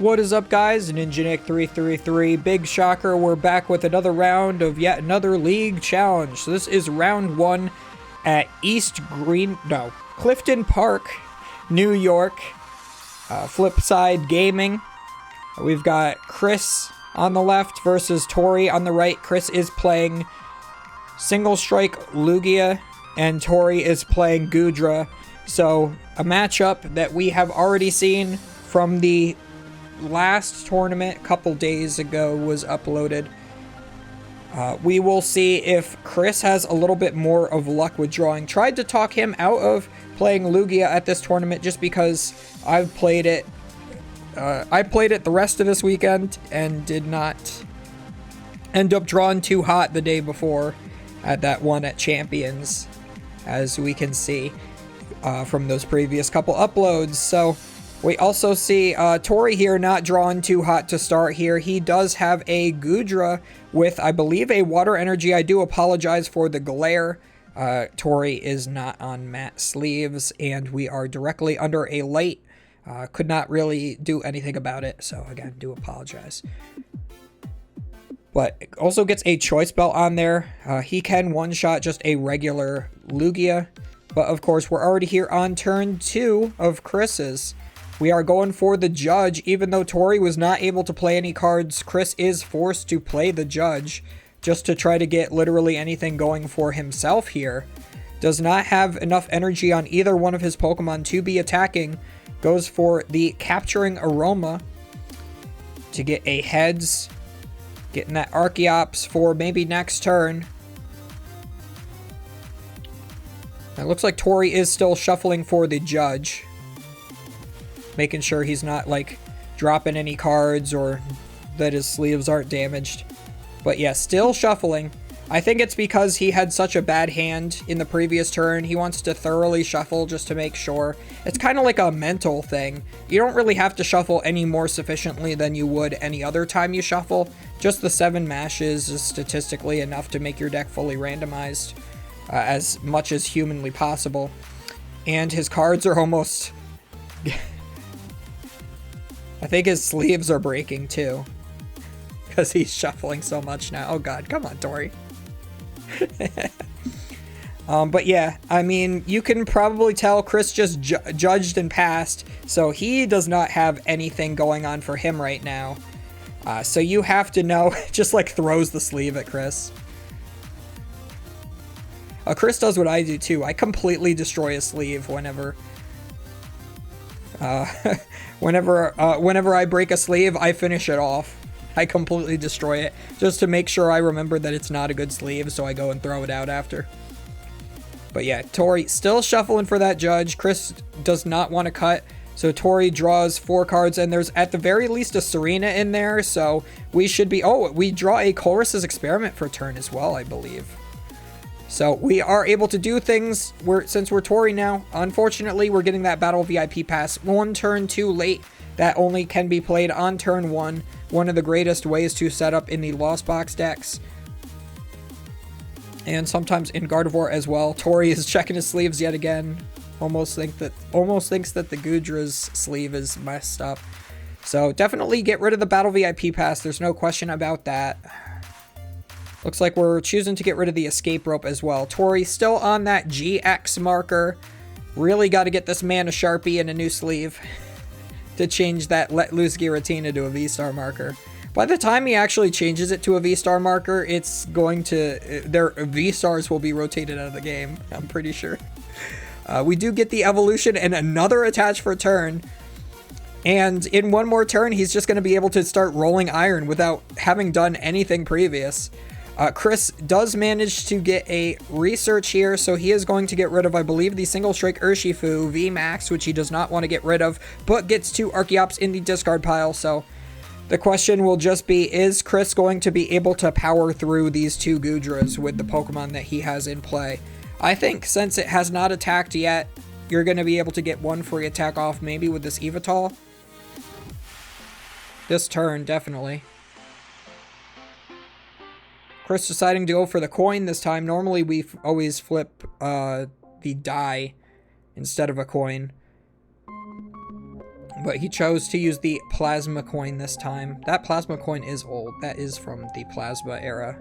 What is up, guys? NinjaNick333. Big shocker, we're back with another round of yet another league challenge. So this is round 1 at Clifton Park, New York. Flipside Gaming. We've got Chris on the left versus Tori on the right. Chris is playing Single Strike Lugia, and Tori is playing Goodra. So a matchup that we have already seen from the last tournament a couple days ago was uploaded. We will see if Chris has a little bit more of luck with drawing. Tried to talk him out of playing Lugia at this tournament just because I've played it. I played it the rest of this weekend and did not end up drawing too hot the day before at that one at Champions, as we can see from those previous couple uploads. So we also see Tori here not drawing too hot to start here. He does have a Goodra with, I believe, a water energy. I do apologize for the glare. Tori is not on matte sleeves, and we are directly under a light. Could not really do anything about it, so again, do apologize. But also gets a choice belt on there. He can one-shot just a regular Lugia. But of course, we're already here on turn 2 of Chris's. We are going for the judge. Even though Tori was not able to play any cards, Chris is forced to play the judge just to try to get literally anything going for himself here. Does not have enough energy on either one of his Pokemon to be attacking. Goes for the Capturing Aroma to get a heads. Getting that Archeops for maybe next turn. It looks like Tori is still shuffling for the judge. Making sure he's not, like, dropping any cards or that his sleeves aren't damaged. But yeah, still shuffling. I think it's because he had such a bad hand in the previous turn. He wants to thoroughly shuffle just to make sure. It's kind of like a mental thing. You don't really have to shuffle any more sufficiently than you would any other time you shuffle. Just the 7 mashes is statistically enough to make your deck fully randomized as much as humanly possible. And his cards are almost... I think his sleeves are breaking too, because he's shuffling so much now. Oh god, come on, Tori. But yeah, I mean, you can probably tell Chris just judged and passed, so he does not have anything going on for him right now. So you have to know, just like throws the sleeve at Chris. Chris does what I do too. I completely destroy a sleeve whenever... whenever I break a sleeve, I finish it off. I completely destroy it, just to make sure I remember that it's not a good sleeve, so I go and throw it out after. But yeah, Tori still shuffling for that judge. Chris does not want to cut, so Tori draws 4 cards, and there's at the very least a Serena in there, so we should be... Oh, we draw a Chorus's Experiment for turn as well, I believe. So we are able to do things since we're Tori now. Unfortunately, we're getting that Battle VIP pass 1 turn too late. That only can be played on turn 1. One of the greatest ways to set up in the Lost Box decks. And sometimes in Gardevoir as well. Tori is checking his sleeves yet again. Almost thinks that the Goodra's sleeve is messed up. So definitely get rid of the Battle VIP pass. There's no question about that. Looks like we're choosing to get rid of the escape rope as well. Tori still on that GX marker. Really got to get this man a Sharpie and a new sleeve to change that Let Loose Giratina to a V-Star marker. By the time he actually changes it to a V-Star marker, it's going to... their V-Stars will be rotated out of the game, I'm pretty sure. We do get the evolution and another attach for turn. And in one more turn, he's just going to be able to start rolling iron without having done anything previous. Chris does manage to get a research here, so he is going to get rid of, I believe, the Single Strike Urshifu VMAX, which he does not want to get rid of, but gets 2 Archeops in the discard pile. So the question will just be, is Chris going to be able to power through these 2 Goodras with the Pokemon that he has in play? I think since it has not attacked yet, you're going to be able to get 1 free attack off maybe with this Evital. This turn, definitely. Chris deciding to go for the coin this time. Normally we always flip the die instead of a coin. But he chose to use the plasma coin this time. That plasma coin is old. That is from the plasma era.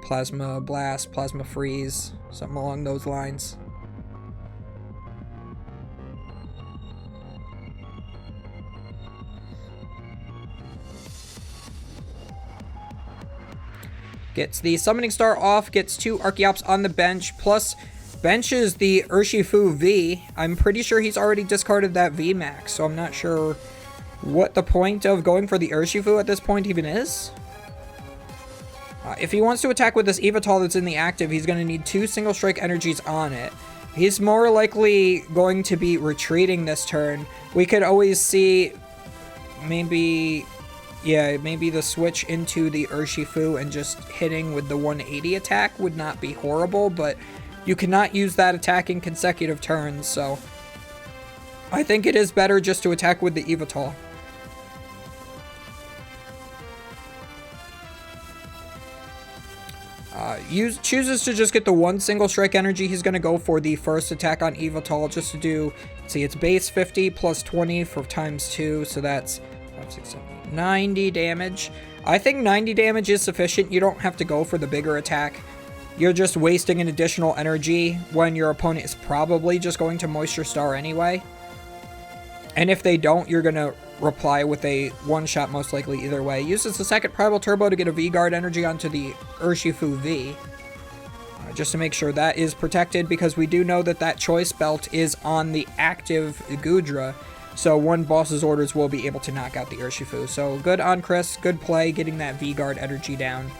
Plasma blast, plasma freeze, something along those lines. Gets the Summoning Star off, gets 2 Archeops on the bench, plus benches the Urshifu V. I'm pretty sure he's already discarded that V max, so I'm not sure what the point of going for the Urshifu at this point even is. If he wants to attack with this Evital that's in the active, he's going to need 2 single strike energies on it. He's more likely going to be retreating this turn. We could always see maybe the switch into the Urshifu and just hitting with the 180 attack would not be horrible, but you cannot use that attack in consecutive turns, so I think it is better just to attack with the Evital. Chooses to just get the 1 single strike energy. He's going to go for the first attack on Evital just to do, let's see, it's base 50 plus 20 for times 2, so that's 5, 6, 7, 8, 90 damage. I think 90 damage is sufficient. You don't have to go for the bigger attack. You're just wasting an additional energy when your opponent is probably just going to Moisture Star anyway. And if they don't, you're going to reply with a one-shot most likely either way. Uses the second Primal Turbo to get a V-Guard energy onto the Urshifu V. Just to make sure that is protected, because we do know that that Choice Belt is on the active Goodra. So one boss's orders will be able to knock out the Urshifu. So good on Chris, good play, getting that V-Guard energy down.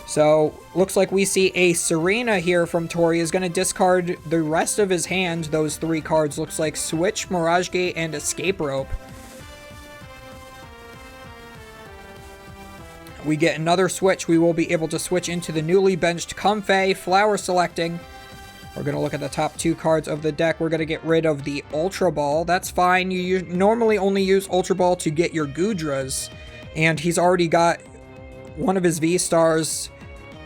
So looks like we see a Serena here from Tori is going to discard the rest of his hand, those 3 cards. Looks like Switch, Mirage Gate, and Escape Rope. We get another switch. We will be able to switch into the newly benched Comfey, Flower Selecting. We're going to look at the top 2 cards of the deck. We're going to get rid of the Ultra Ball. That's fine. You normally only use Ultra Ball to get your Goodras. And he's already got one of his V-Stars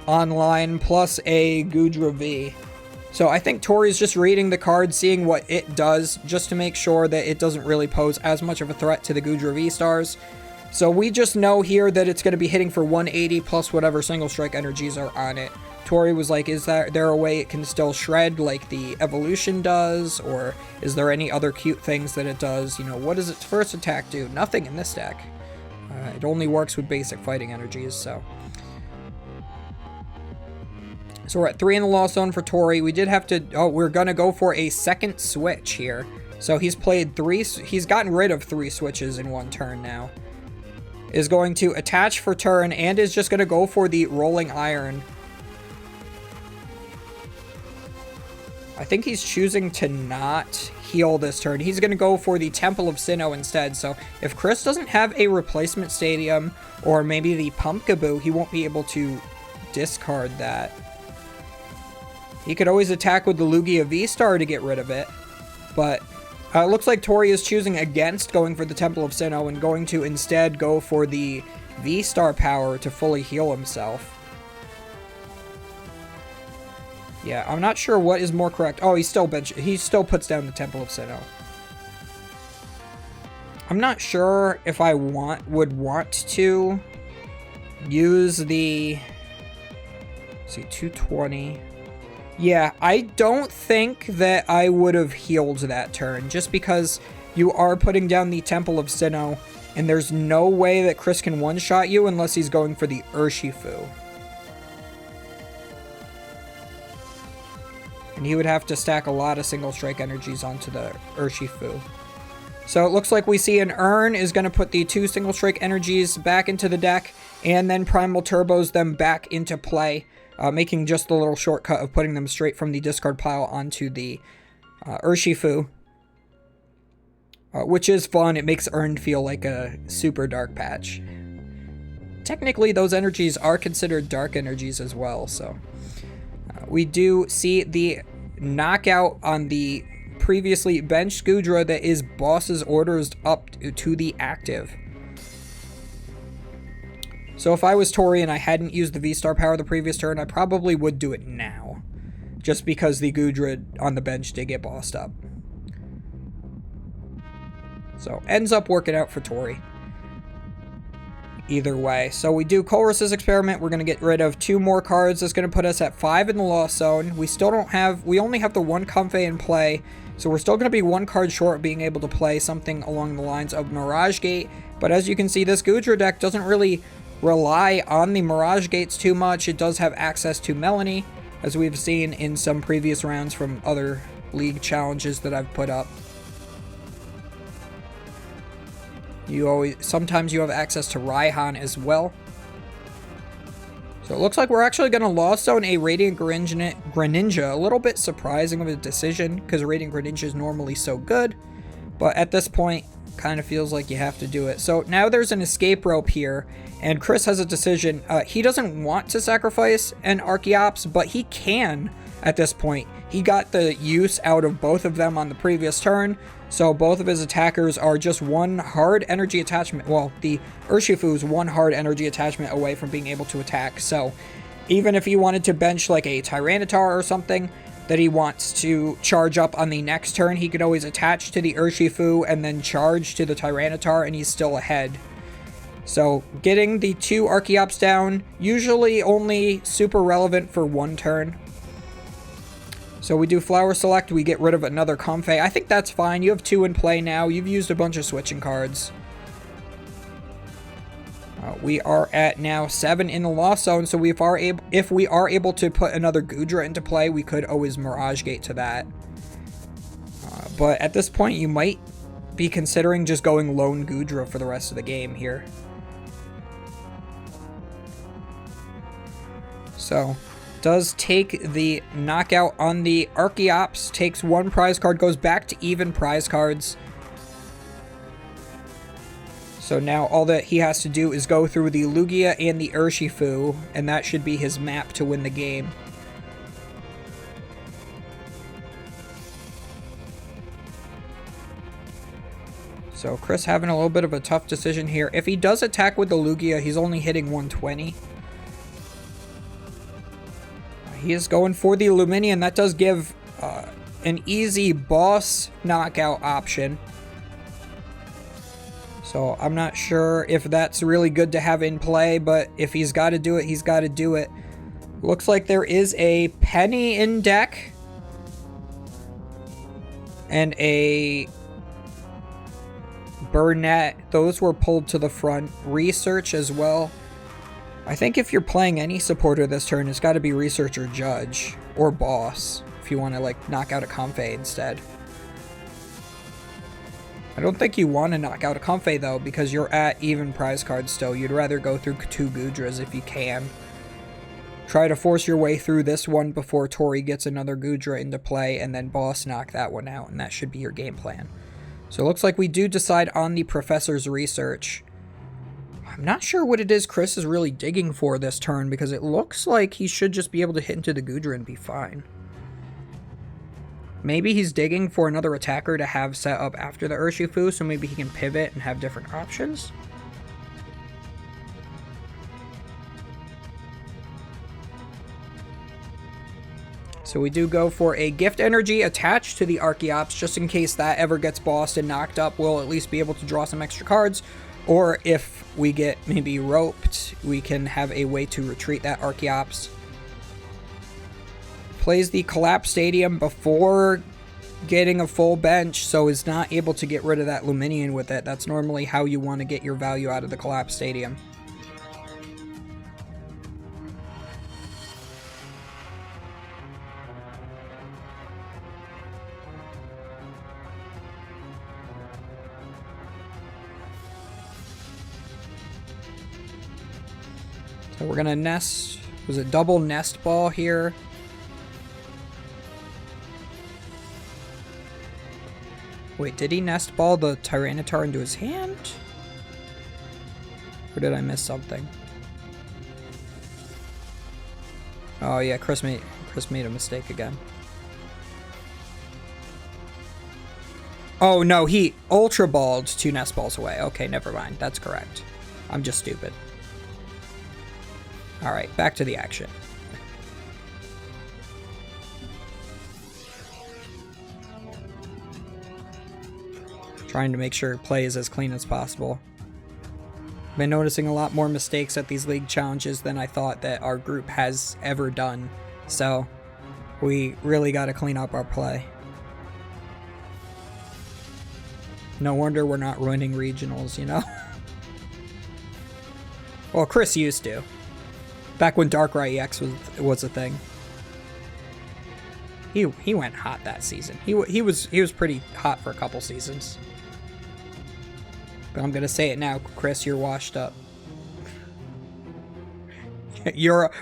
online plus a Goodra V. So I think Tori's just reading the card, seeing what it does, just to make sure that it doesn't really pose as much of a threat to the Goodra V-Stars. So we just know here that it's going to be hitting for 180 plus whatever single strike energies are on it. Tori was like, is there a way it can still shred like the Evolution does? Or is there any other cute things that it does? You know, what does its first attack do? Nothing in this deck. It only works with basic fighting energies, so we're at 3 in the Lost Zone for Tori. We did have to... Oh, we're going to go for a second switch here. So he's played 3... He's gotten rid of 3 switches in 1 turn now. Is going to attach for turn and is just going to go for the Rolling Iron. I think he's choosing to not heal this turn. He's going to go for the Temple of Sinnoh instead. So if Chris doesn't have a replacement stadium or maybe the Pumpkaboo, he won't be able to discard that. He could always attack with the Lugia V-Star to get rid of it, but it looks like Tori is choosing against going for the Temple of Sinnoh and going to instead go for the V-Star power to fully heal himself. Yeah, I'm not sure what is more correct. Oh, he still puts down the Temple of Sinnoh. I'm not sure if I would want to use the... Let's see, 220... Yeah, I don't think that I would have healed that turn, just because you are putting down the Temple of Sinnoh, and there's no way that Chris can one-shot you unless he's going for the Urshifu. And he would have to stack a lot of single strike energies onto the Urshifu. So it looks like we see an Urn is going to put the 2 single strike energies back into the deck, and then Primal Turbos them back into play. Making just the little shortcut of putting them straight from the discard pile onto the Urshifu. Which is fun. It makes Urn feel like a super dark patch. Technically, those energies are considered dark energies as well, so... we do see the knockout on the previously benched Goodra that is boss's orders up to the active. So if I was Tori and I hadn't used the V-Star power the previous turn, I probably would do it now. Just because the Goodra on the bench did get bossed up. So ends up working out for Tori. Either way. So we do Colress's experiment. We're going to get rid of 2 more cards. That's going to put us at 5 in the Lost Zone. We still don't have, we only have the 1 Comfey in play. So we're still going to be 1 card short of being able to play something along the lines of Mirage Gate. But as you can see, this Goodra deck doesn't really rely on the Mirage Gates too much. It does have access to Melanie, as we've seen in some previous rounds from other league challenges that I've put up. Sometimes you have access to Raihan as well. So it looks like we're actually going to Lost Zone a Radiant Greninja. A little bit surprising of a decision, because Radiant Greninja is normally so good. But at this point, kind of feels like you have to do it. So now there's an escape rope here, and Chris has a decision. He doesn't want to sacrifice an Archeops, but he can at this point. He got the use out of both of them on the previous turn, so both of his attackers are just 1 hard energy attachment. Well, the Urshifu is 1 hard energy attachment away from being able to attack. So even if he wanted to bench like a Tyranitar or something that he wants to charge up on the next turn, he could always attach to the Urshifu and then charge to the Tyranitar, and he's still ahead. So getting the 2 Archeops down, usually only super relevant for 1 turn. So we do Flower Select, we get rid of another Comfey. I think that's fine. You have 2 in play now. You've used a bunch of switching cards. We are at now 7 in the Lost Zone, so if we are able to put another Goodra into play, we could always Mirage Gate to that. But at this point, you might be considering just going lone Goodra for the rest of the game here. So does take the knockout on the Archeops, takes 1 prize card, goes back to even prize cards. So now all that he has to do is go through the Lugia and the Urshifu, and that should be his map to win the game. So Chris having a little bit of a tough decision here. If he does attack with the Lugia, he's only hitting 120. He is going for the Luminion. That does give an easy boss knockout option. So I'm not sure if that's really good to have in play, but if he's got to do it, he's got to do it. Looks like there is a Penny in deck. And a Burnett. Those were pulled to the front. Research as well. I think if you're playing any supporter this turn, it's got to be Research or Judge. Or Boss, if you want to like knock out a Comfey instead. I don't think you want to knock out a Comfey though, because you're at even prize cards still. You'd rather go through 2 Goodras if you can. Try to force your way through this one before Tori gets another Goodra into play, and then Boss knock that one out, and that should be your game plan. So it looks like we do decide on the Professor's Research. I'm not sure what it is Chris is really digging for this turn, because it looks like he should just be able to hit into the Goodra and be fine. Maybe he's digging for another attacker to have set up after the Urshifu, so maybe he can pivot and have different options. So we do go for a Gift Energy attached to the Archeops, just in case that ever gets bossed and knocked up. We'll at least be able to draw some extra cards. Or if we get maybe roped, we can have a way to retreat that Archeops. Plays the Collapse Stadium before getting a full bench, so is not able to get rid of that Luminion with it. That's normally how you want to get your value out of the Collapse Stadium. So we're gonna nest, was it double nest ball here? Wait, did he nest ball the Tyranitar into his hand? Or did I miss something? Oh yeah, Chris made a mistake again. Oh no, he Ultra Balled 2 nest balls away. Okay, never mind. That's correct. I'm just stupid. Alright, back to the action. trying to make sure play is as clean as possible. Been noticing a lot more mistakes at these league challenges than I thought that our group has ever done. So we really got to clean up our play. No wonder we're not running regionals, you know? Well, Chris used to. Back when Darkrai EX was a thing. He went hot that season. He was pretty hot for a couple seasons. But I'm gonna say it now, Chris, you're washed up.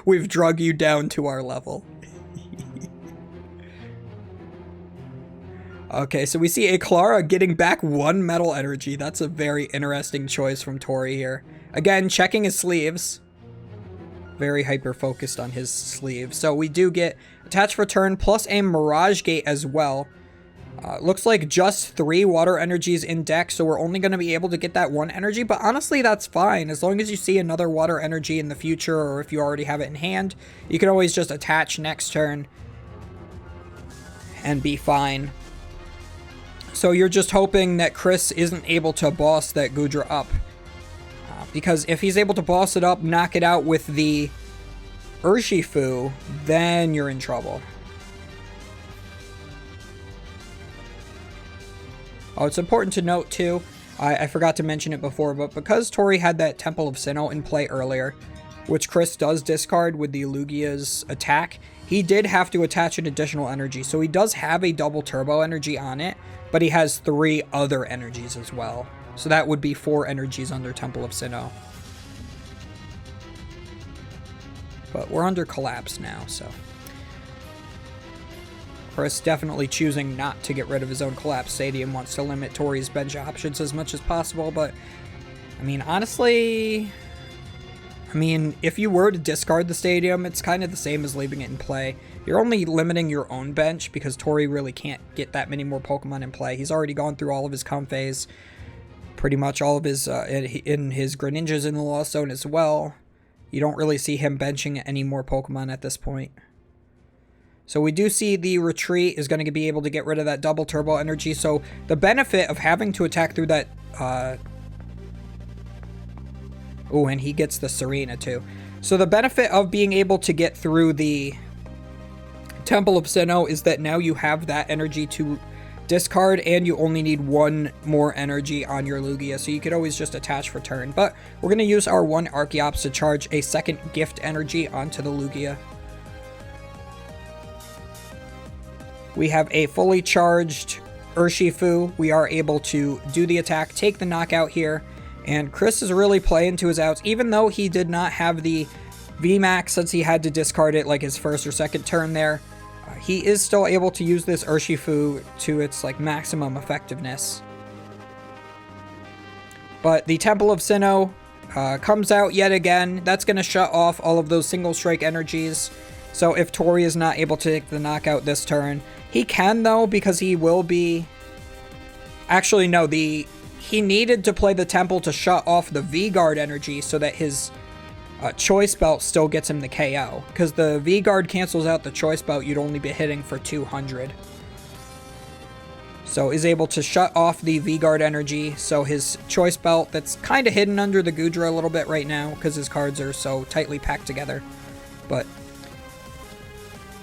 We've drug you down to our level. Okay, so we see a Clara getting back 1 Metal Energy. That's a very interesting choice from Tori here. Again, checking his sleeves. Very hyper-focused on his sleeves. So we do get Attach Return plus a Mirage Gate as well. Looks like just 3 Water Energies in deck, so we're only going to be able to get that 1 energy. But honestly, that's fine. As long as you see another Water Energy in the future, or if you already have it in hand, you can always just attach next turn and be fine. So you're just hoping that Chris isn't able to boss that Goodra up. Because if he's able to boss it up, knock it out with the Urshifu, then you're in trouble. Oh, it's important to note too, I forgot to mention it before, but because Tori had that Temple of Sinnoh in play earlier, which Chris does discard with the Lugia's attack, he did have to attach an additional energy. So he does have a double turbo energy on it, but he has 3 other energies as well. So that would be 4 energies under Temple of Sinnoh. But we're under collapse now, so. Chris definitely choosing not to get rid of his own collapse stadium, wants to limit Tori's bench options as much as possible, but I mean, honestly, if you were to discard the stadium, it's kind of the same as leaving it in play. You're only limiting your own bench because Tori really can't get that many more Pokemon in play. He's already gone through all of his Comfeys, pretty much all of his, in his Greninjas in the Lost Zone as well. You don't really see him benching any more Pokemon at this point. So we do see the retreat is going to be able to get rid of that double turbo energy. So the benefit of having to attack through that... Oh, and he gets the Serena too. So the benefit of being able to get through the Temple of Sinnoh is that now you have that energy to discard, and you only need 1 more energy on your Lugia. So you could always just attach for turn. But we're going to use our 1 Archeops to charge a second gift energy onto the Lugia. We have a fully charged Urshifu. We are able to do the attack, take the knockout here, and Chris is really playing to his outs. Even though he did not have the VMAX since he had to discard it like his first or second turn there, he is still able to use this Urshifu to its like maximum effectiveness. But the Temple of Sinnoh comes out yet again. That's going to shut off all of those single strike energies. So if Tori is not able to take the knockout this turn, he can though, because he will be... Actually, no, he needed to play the Temple to shut off the V-Guard energy so that his Choice Belt still gets him the KO. Because the V-Guard cancels out the Choice Belt, you'd only be hitting for 200. So is able to shut off the V-Guard energy, so his Choice Belt, that's kind of hidden under the Goodra a little bit right now, because his cards are so tightly packed together. But,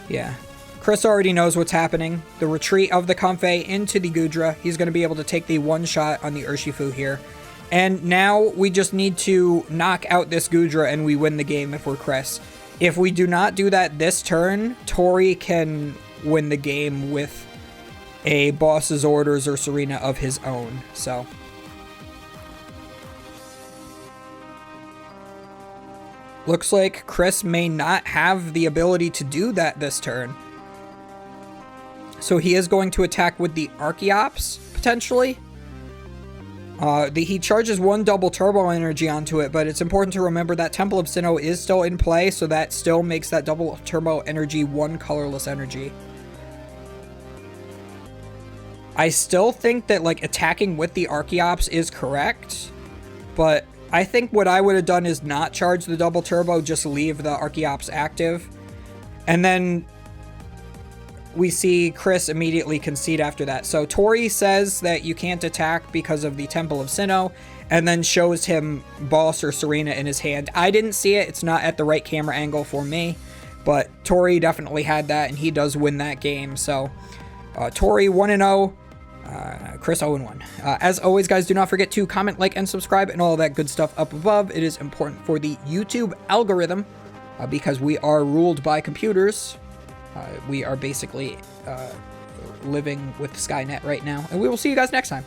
yeah. Chris already knows what's happening. The retreat of the Comfey into the Goodra. He's going to be able to take the 1 shot on the Urshifu here. And now we just need to knock out this Goodra and we win the game if we're Chris. If we do not do that this turn, Tori can win the game with a Boss's Orders or Serena of his own. So looks like Chris may not have the ability to do that this turn. So he is going to attack with the Archeops, potentially. He charges 1 double turbo energy onto it, but it's important to remember that Temple of Sinnoh is still in play, so that still makes that double turbo energy 1 colorless energy. I still think that like attacking with the Archeops is correct, but I think what I would have done is not charge the double turbo, just leave the Archeops active, and then we see Chris immediately concede after that. So Tori says that you can't attack because of the Temple of Sinnoh, and then shows him Boss or Serena in his hand. I didn't see it. It's not at the right camera angle for me, but Tori definitely had that, and he does win that game. So Tori 1-0, Chris 0-1. As always, guys, do not forget to comment, like, and subscribe, and all that good stuff up above. It is important for the YouTube algorithm, because we are ruled by computers. We are basically living with Skynet right now, and we will see you guys next time.